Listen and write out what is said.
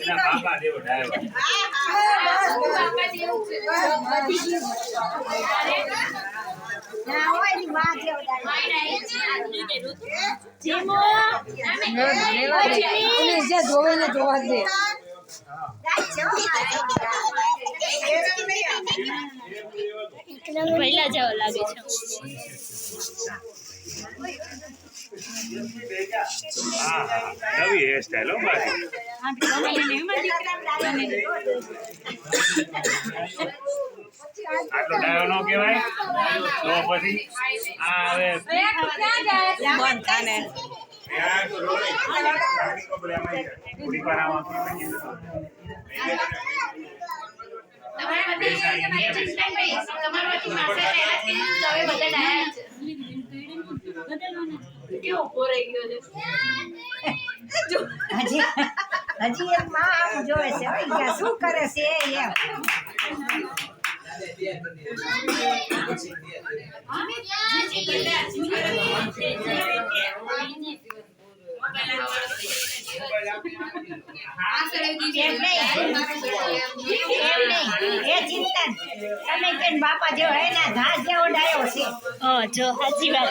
બાપા જેવો ડાયો. પહેલા જેવો લાગે છે. નવી હેરસ્ટાઈલ હો મારી. આટલો ડાયો નો કહેવાય તો પછી આ હવે હજી એક માં આમ જોવે છે શું કરે છે એમ બાપા જેવો હે ને ઘાસ જેવો ડાયો છે. જો સાચી વાત.